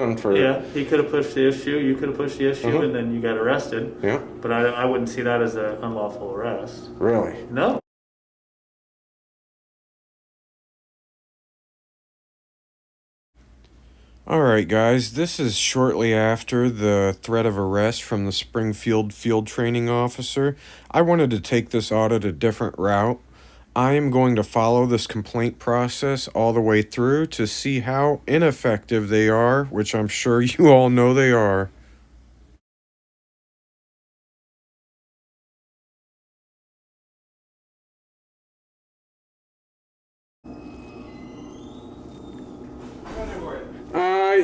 done for... Yeah, he could have pushed the issue, you could have pushed the issue, and then you got arrested. Yeah. But I wouldn't see that as an unlawful arrest. Really? No. Alright guys, this is shortly after the threat of arrest from the Springfield field training officer. I wanted to take this audit a different route. I am going to follow this complaint process all the way through to see how ineffective they are, which I'm sure you all know they are.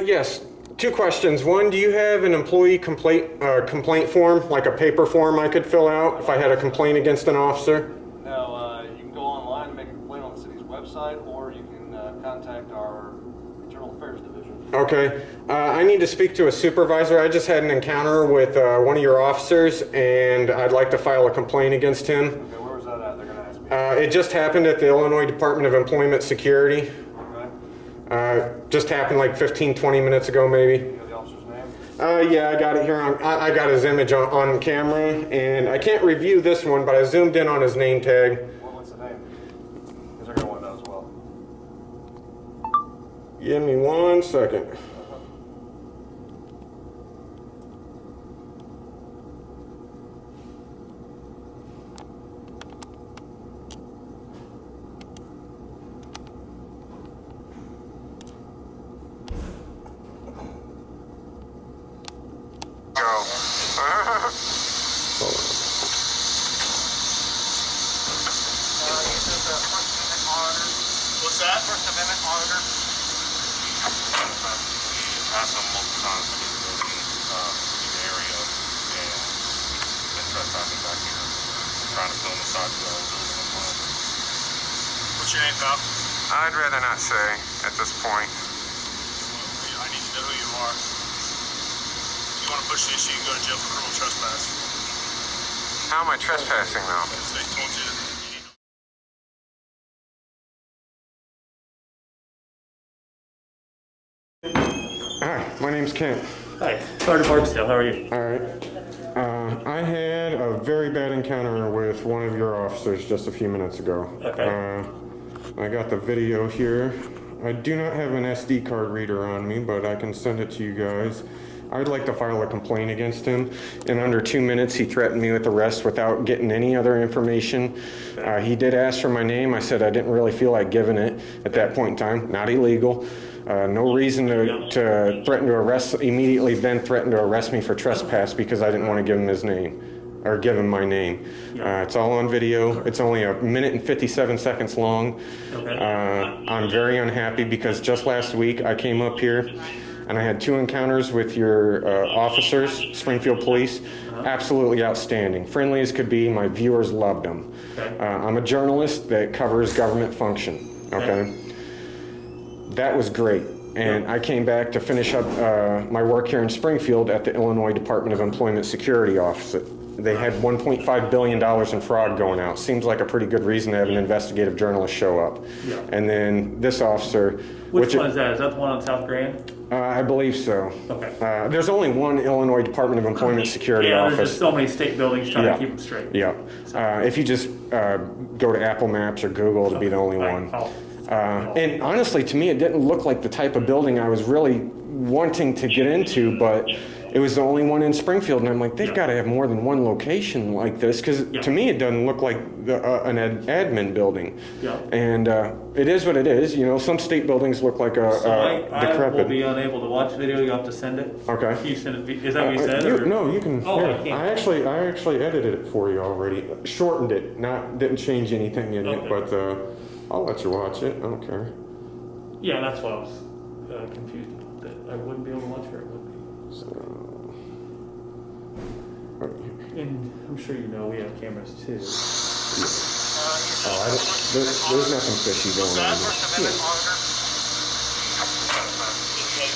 Yes. Two questions. One, do you have an employee complaint form, like a paper form I could fill out if I had a complaint against an officer? No, you can go online and make a complaint on the city's website, or you can contact our Internal Affairs Division. Okay. I need to speak to a supervisor. I just had an encounter with one of your officers, and I'd like to file a complaint against him. Okay, where was that at? They're going to ask me. It just happened at the Illinois Department of Employment Security. Just happened like 15-20 minutes ago, maybe. You know the officer's name? Yeah, I got it here. I got his image on camera, and I can't review this one, but I zoomed in on his name tag. What's the name? Because they're going to want that as well. Give me 1 second. What's that? First Amendment auditor. I asked him multiple times to visit the area, and been trespassing back here, trying to film inside the building as well. What's your name, pal? I'd rather not say at this point. I need to know who you are. If you want to push the issue, you can go to jail for criminal trespass. How am I trespassing though? They told you. Hi, my name's Kent. Hi, Sergeant Barksdale, how are you? All right. I had a very bad encounter with one of your officers just a few minutes ago. Okay. I got the video here. I do not have an SD card reader on me, but I can send it to you guys. I'd like to file a complaint against him. In under 2 minutes, he threatened me with arrest without getting any other information. He did ask for my name. I said I didn't really feel like giving it at that point in time. Not illegal. No reason to threaten to arrest, immediately then threaten to arrest me for trespass because I didn't want to give him his name, or give him my name. It's all on video. It's only 1 minute and 57 seconds long. I'm very unhappy because just last week I came up here and I had 2 encounters with your officers, Springfield Police. Absolutely outstanding. Friendly as could be. My viewers loved them. I'm a journalist that covers government function. Okay. That was great. And I came back to finish up my work here in Springfield at the Illinois Department of Employment Security office. They had $1.5 billion in fraud going out. Seems like a pretty good reason to have an investigative journalist show up. And then this officer... Which one is that? Is that the one on South Grand? I believe so. Okay. There's only one Illinois Department of Employment Security office. There's just so many state buildings trying to keep them straight. If you just go to Apple Maps or Google, it'll be the only one. And honestly, to me, it didn't look like the type of building I was really wanting to get into, but it was the only one in Springfield. And I'm like, they've got to have more than one location like this, because to me, it doesn't look like an admin building. And it is what it is. You know, some state buildings look like a decrepit. I will be unable to watch video. You have to send it. Okay. You send it. Is that what you said? No, you can. Oh, I actually edited it for you already. Shortened it. Didn't change anything in it, but I'll let you watch it. I don't care. Yeah, that's why I was confused. That I wouldn't be able to watch her. It would be. So, and I'm sure you know we have cameras too. There's nothing fishy going on. First Amendment auditor.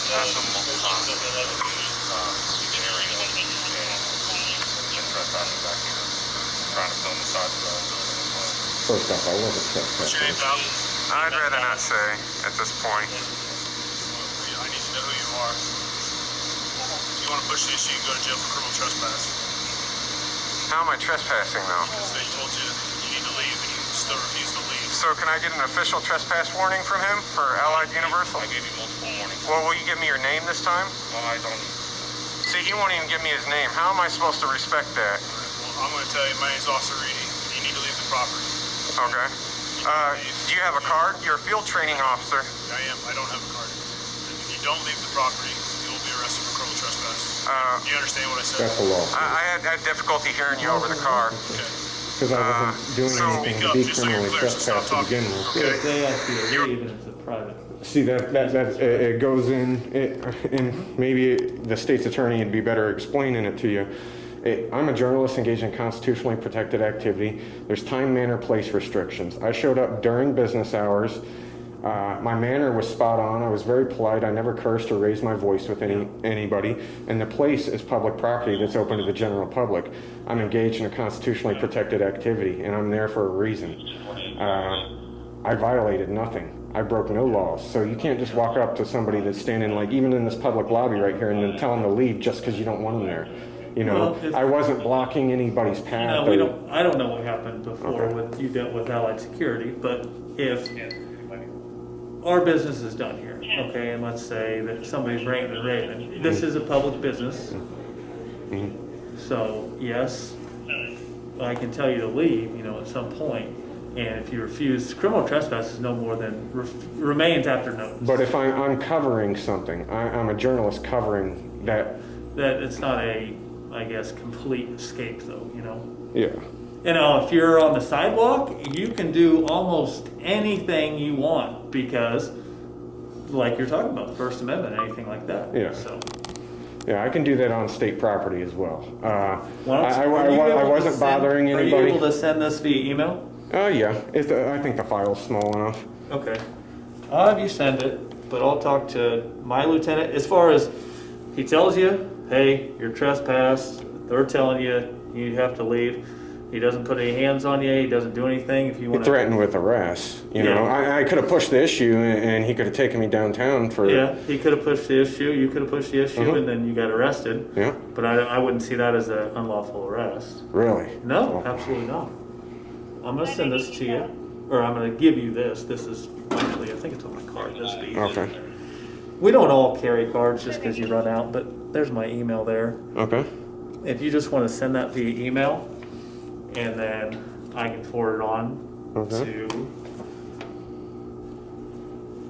Asked him multiple times to visit the area, and been trespassing back here, trying to film inside the building as well. First off, I wasn't trespassing. What's your name, pal? I'd rather not say at this point. I need to know who you are. want to push the issue, you can go to jail for criminal trespass. How am I trespassing though? Because they told you you need to leave and you still refuse to leave. So can I get an official trespass warning from him for Allied Universal? I gave you multiple warnings. Well, will you give me your name this time? I don't. See, he won't even give me his name. How am I supposed to respect that? Well, I'm going to tell you, my name's Officer Reedy. You need to leave the property. Okay. Do you have a card? You're a field training officer. I am. I don't have a card. If you don't leave the property, you will be arrested for criminal trespass. Do you understand what I said? That's a law. I had difficulty hearing you over the car. Okay. Because I wasn't doing anything to be criminally trespassed to begin with. Okay. If they ask you to leave and it's a private. See, it goes in, and maybe the state's attorney would be better explaining it to you. I'm a journalist engaged in constitutionally protected activity. There's time, manner, place restrictions. I showed up during business hours. My manner was spot on. I was very polite. I never cursed or raised my voice with anybody. And the place is public property that's open to the general public. I'm engaged in a constitutionally protected activity, and I'm there for a reason. I violated nothing. I broke no laws. So you can't just walk up to somebody that's standing, like, even in this public lobby right here, and then tell them to leave just because you don't want them there. You know, Well, I wasn't blocking anybody's path. I don't know what happened before with you dealt with Allied Security, but if our business is done here, okay, and let's say that somebody's ranting and raving, this is a public business. So yes, I can tell you to leave, you know, at some point. And if you refuse, criminal trespass is no more than remains after notice. But if I'm covering something, I'm a journalist covering that. That it's not a, I guess, complete escape though, you know? Yeah. You know, if you're on the sidewalk, you can do almost anything you want because, like you're talking about, the First Amendment, anything like that. Yeah. So. Yeah, I can do that on state property as well. I wasn't bothering anybody. Are you able to send this via email? Yeah. I think the file's small enough. Okay. I'll have you send it, but I'll talk to my lieutenant. As far as he tells you, hey, you're trespassed, they're telling you you have to leave. He doesn't put any hands on you. He doesn't do anything. If you want He threatened with arrest. You know, I could have pushed the issue, and he could have taken me downtown for. Yeah, he could have pushed the issue. You could have pushed the issue, and then you got arrested. Yeah. But I wouldn't see that as an unlawful arrest. Really? No, absolutely not. I'm going to send this to you, or I'm going to give you this. This is actually, I think it's on my card. This be. Okay. We don't all carry cards just because you run out, but there's my email there. Okay. If you just want to send that via email, and then I can forward it on to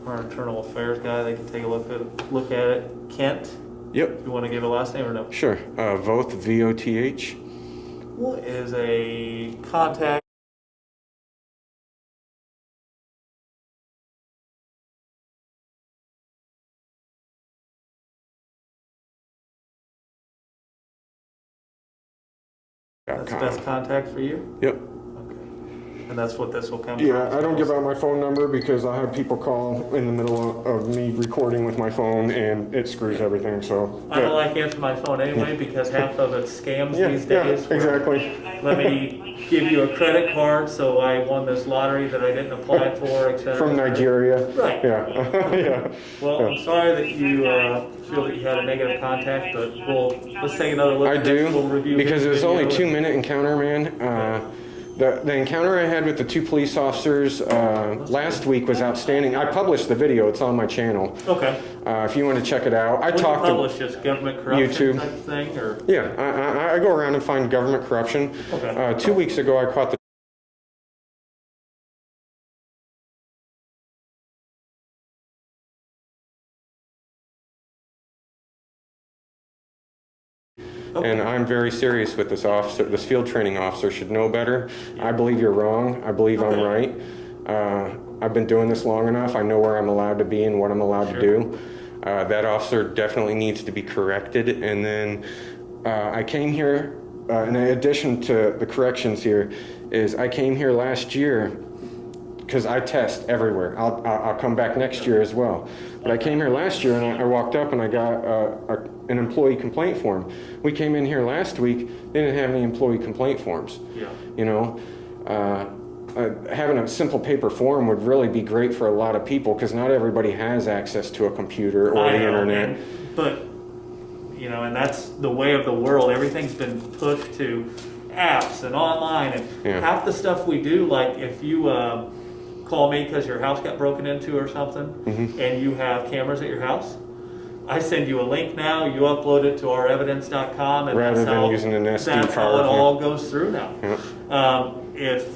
our internal affairs guy. They can take a look at it. Kent. Yep. You want to give a last name or no? Sure. Voth, VOTH. What is a contact? That's the best contact for you? Yep. Okay. And that's what this will come Yeah, from? I don't give out my phone number because I have people call in the middle of me recording with my phone, and it screws everything. So I don't like answering my phone anyway because half of it's scams these days. Yeah, exactly. Let me give you a credit card so I won this lottery that I didn't apply for, etc. From Nigeria. Right. Yeah. Yeah. Well, I'm sorry that you feel that you had a negative contact, but let's take another look I at this. We'll do, review because it this was only video. 2-minute encounter, man. The encounter I had with the 2 police officers last week was outstanding. I published the video. It's on my channel. Okay. If you want to check it out. What do you publish? Just government corruption YouTube. type thing? Or? Yeah, I go around and find government corruption. Okay. 2 weeks ago, I caught the And I'm very serious with this officer. This field training officer should know better. I believe you're wrong. I believe I'm right. I've been doing this long enough. I know where I'm allowed to be and what I'm allowed to do. That officer definitely needs to be corrected. And then I came here, in addition to the corrections here, is I came here last year because I test everywhere. I'll come back next year as well. But I came here last year and I walked up and I got an employee complaint form. We came in here last week, they didn't have any employee complaint forms. Yeah. You know, having a simple paper form would really be great for a lot of people because not everybody has access to a computer or the internet. But you know, and that's the way of the world. Everything's been pushed to apps and online, and Yeah. half the stuff we do, like if you call me because your house got broken into or something, and you have cameras at your house, I send you a link now, you upload it to ourevidence.com, and Rather that's than how, using an SD that's how card, it yeah. all goes through now. Yeah. If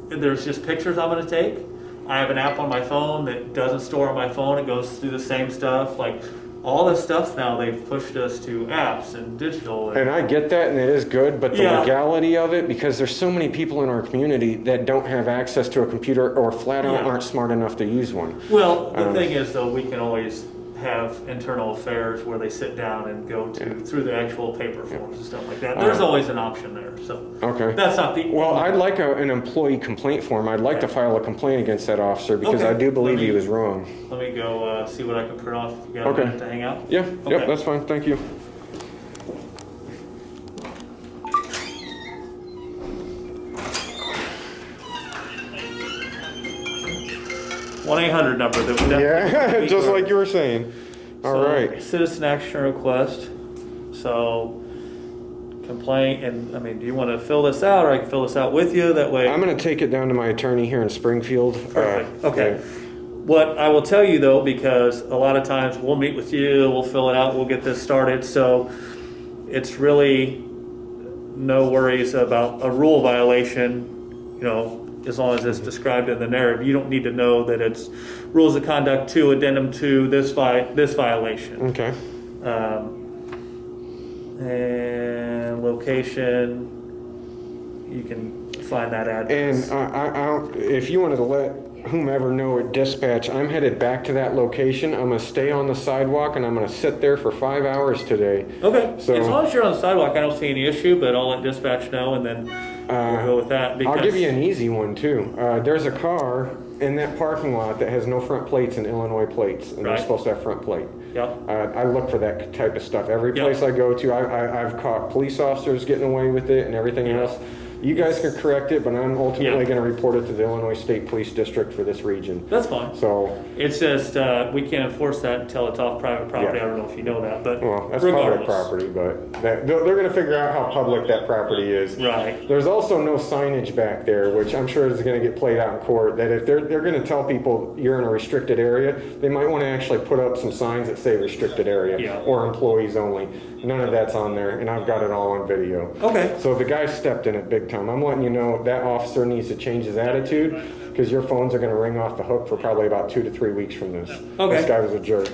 there's just pictures I'm going to take, I have an app on my phone that doesn't store on my phone, it goes through the same stuff. Like all this stuff now, they've pushed us to apps and digital. And I get that, and it is good, but the Yeah. legality of it, because there's so many people in our community that don't have access to a computer or flat out Yeah. aren't smart enough to use one. Well, the thing is, though, we can always have internal affairs where they sit down and go through the actual paper forms and stuff like that. There's always an option there, so Okay. that's not the. Well, I'd like an employee complaint form. I'd like to file a complaint against that officer because Okay. I do believe Let me- he was wrong. Let me go see what I can print off. You got a Okay. minute to hang out? Yeah, Okay. yep, that's fine. Thank you. One 800 number that we definitely Yeah, need just to- like you were saying. All So, right. Citizen action request. So, complaint, and I mean, do you want to fill this out, or I can fill this out with you? That way. I'm going to take it down to my attorney here in Springfield. Perfect. Okay. What I will tell you though, because a lot of times we'll meet with you, we'll fill it out, we'll get this started. So it's really no worries about a rule violation, you know, as long as it's described in the narrative. You don't need to know that it's rules of conduct 2, addendum 2, this violation. Okay. And location, you can find that address. And if you wanted to let whomever know at dispatch, I'm headed back to that location. I'm going to stay on the sidewalk and I'm going to sit there for 5 hours today. Okay, So- as long as you're on the sidewalk, I don't see any issue, but I'll let dispatch know, and then we'll go with that. I'll give you an easy one too. There's a car in that parking lot that has no front plates and Illinois plates, and they're Right. supposed to have front plate. Yep. I look for that type of stuff. Every Yep. place I go to, I've caught police officers getting away with it and everything Yeah. else. You guys can correct it, but I'm ultimately Yeah. going to report it to the Illinois State Police District for this region. That's fine. So, It's just, we can't enforce that until it's off private property. Yeah. I don't know if you know that, but well, that's regardless. public property, but they're going to figure out how public that property is. Right. There's also no signage back there, which I'm sure is going to get played out in court, that if they're going to tell people you're in a restricted area, they might want to actually put up some signs that say restricted area Yeah. or employees only. None of that's on there, and I've got it all on video. Okay. So the guy stepped in it big time. I'm letting you know that officer needs to change his attitude because your phones are going to ring off the hook for probably about 2 to 3 weeks from this. Okay. This guy was a jerk.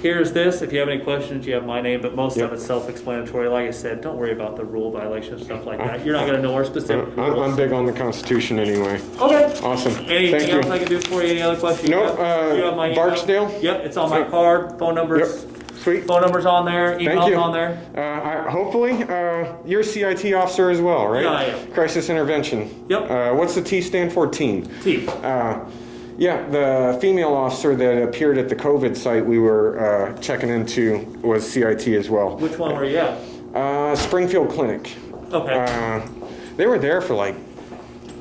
Here's this. If you have any questions, you have my name, but most Yep. of it's self-explanatory. Like I said, don't worry about the rule violation, stuff like that. You're not going to know our specific I'm rules. big on the Constitution anyway. Okay. Awesome. Anything Thank else you. I can do for you? Any other questions? No, You have my email? Barksdale? Yep, it's on my Yep. card. Phone numbers. Yep. Sweet. Phone numbers on there. Thank Emails you. on there. Hopefully, you're a CIT officer as well, right? Yeah, I am. Crisis intervention. Yep. What's the T stand for? Team. T. Yeah, the female officer that appeared at the COVID site we were checking into was CIT as well. Which one were you at? Springfield Clinic. Okay. They were there for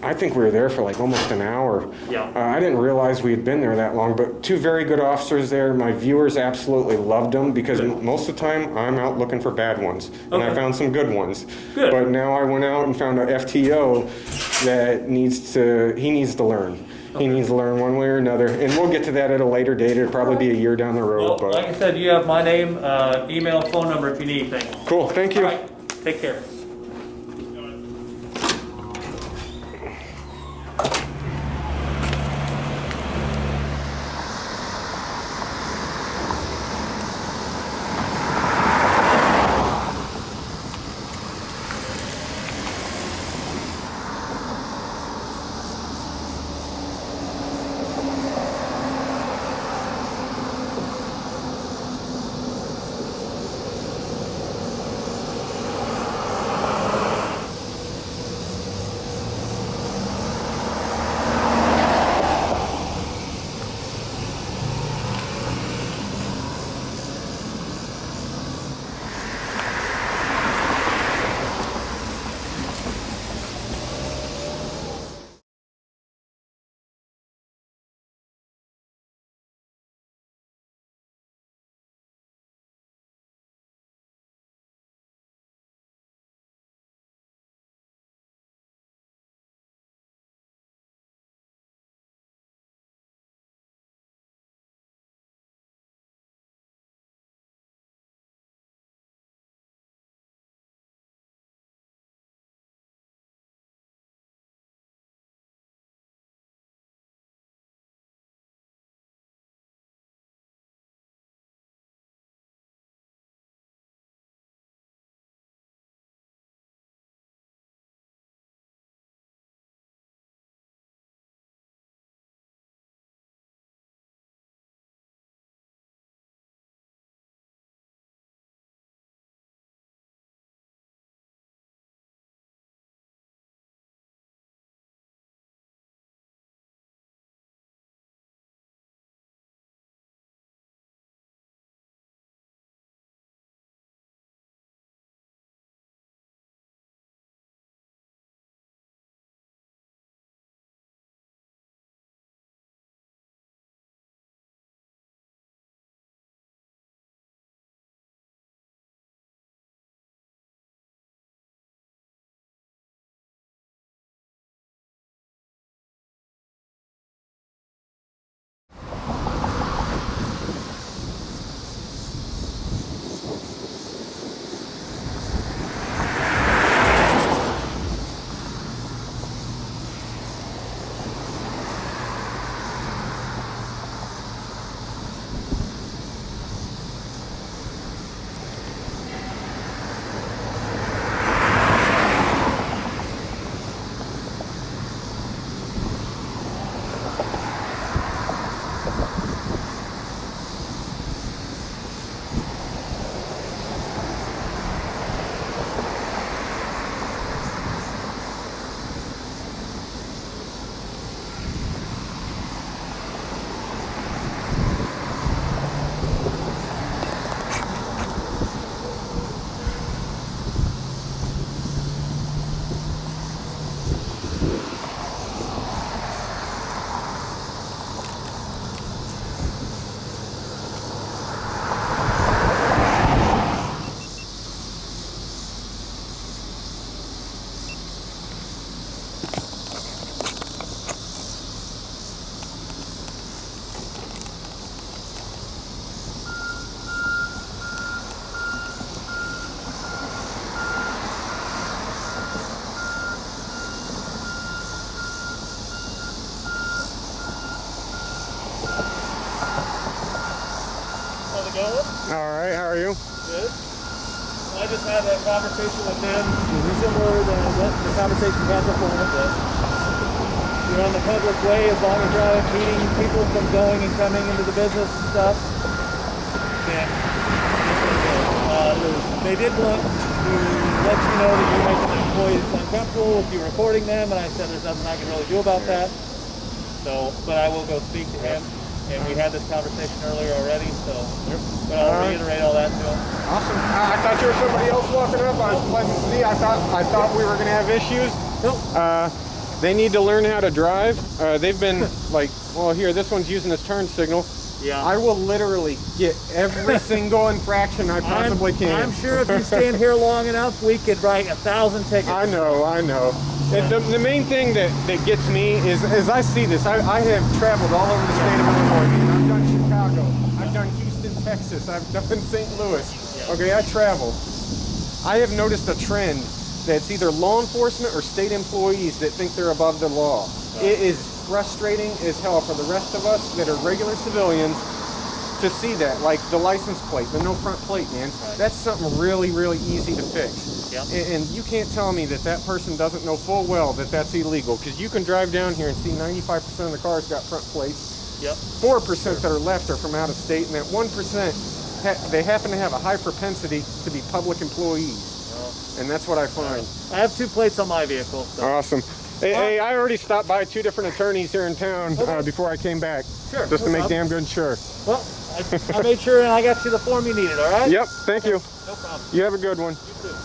I think we were there for almost an hour. Yeah. I didn't realize we had been there that long, but 2 very good officers there. My viewers absolutely loved them because most of the time I'm out looking for bad ones, and I Okay. found some good ones. Good. But now I went out and found an FTO that needs to learn. He needs to learn one way or another, and we'll get to that at a later date. It'll probably be a year down the road. Well, like I said, you have my name, email, phone number if you need anything. Cool. Thank you. All right. Take care. All right, how are you? Good. I just had a conversation with them, similar to the conversation we had before. That you're on the public way as long as you're not impeding people from going and coming into the business and stuff. And they did want to let you know that you're making the employees uncomfortable with you recording them, and I said there's nothing I can really do about that. So, but I will go speak to him. And we had this conversation earlier already, so but I'll reiterate all that to him. Awesome. I thought there was somebody else walking up. I was pleasant to see. I thought we were going to have issues. Nope. They need to learn how to drive. They've been like, well, here, this one's using this turn signal. Yeah. I will literally get every single infraction I possibly can. I'm sure if you stand here long enough, we could write 1,000 tickets. I know. And the main thing that gets me is I see this. I have traveled all over the state of Illinois. I've done Chicago. I've done Houston, Texas. I've done St. Louis. Okay, I travel. I have noticed a trend that's either law enforcement or state employees that think they're above the law. It is frustrating as hell for the rest of us that are regular civilians to see that, like the license plate, the no front plate, man. That's something really, really easy to fix. Yep. And you can't tell me that that person doesn't know full well that that's illegal, because you can drive down here and see 95% of the cars got front plates. Yep. 4% that are left are from out of state, and that 1%, they happen to have a high propensity to be public employees. And that's what I find. I have 2 plates on my vehicle. So. Awesome. Hey, I already stopped by 2 different attorneys here in town before I came back. Sure. Just to make damn good sure. Well, I made sure and I got you the form you needed, all right? Yep, thank you. No problem. You have a good one. You too.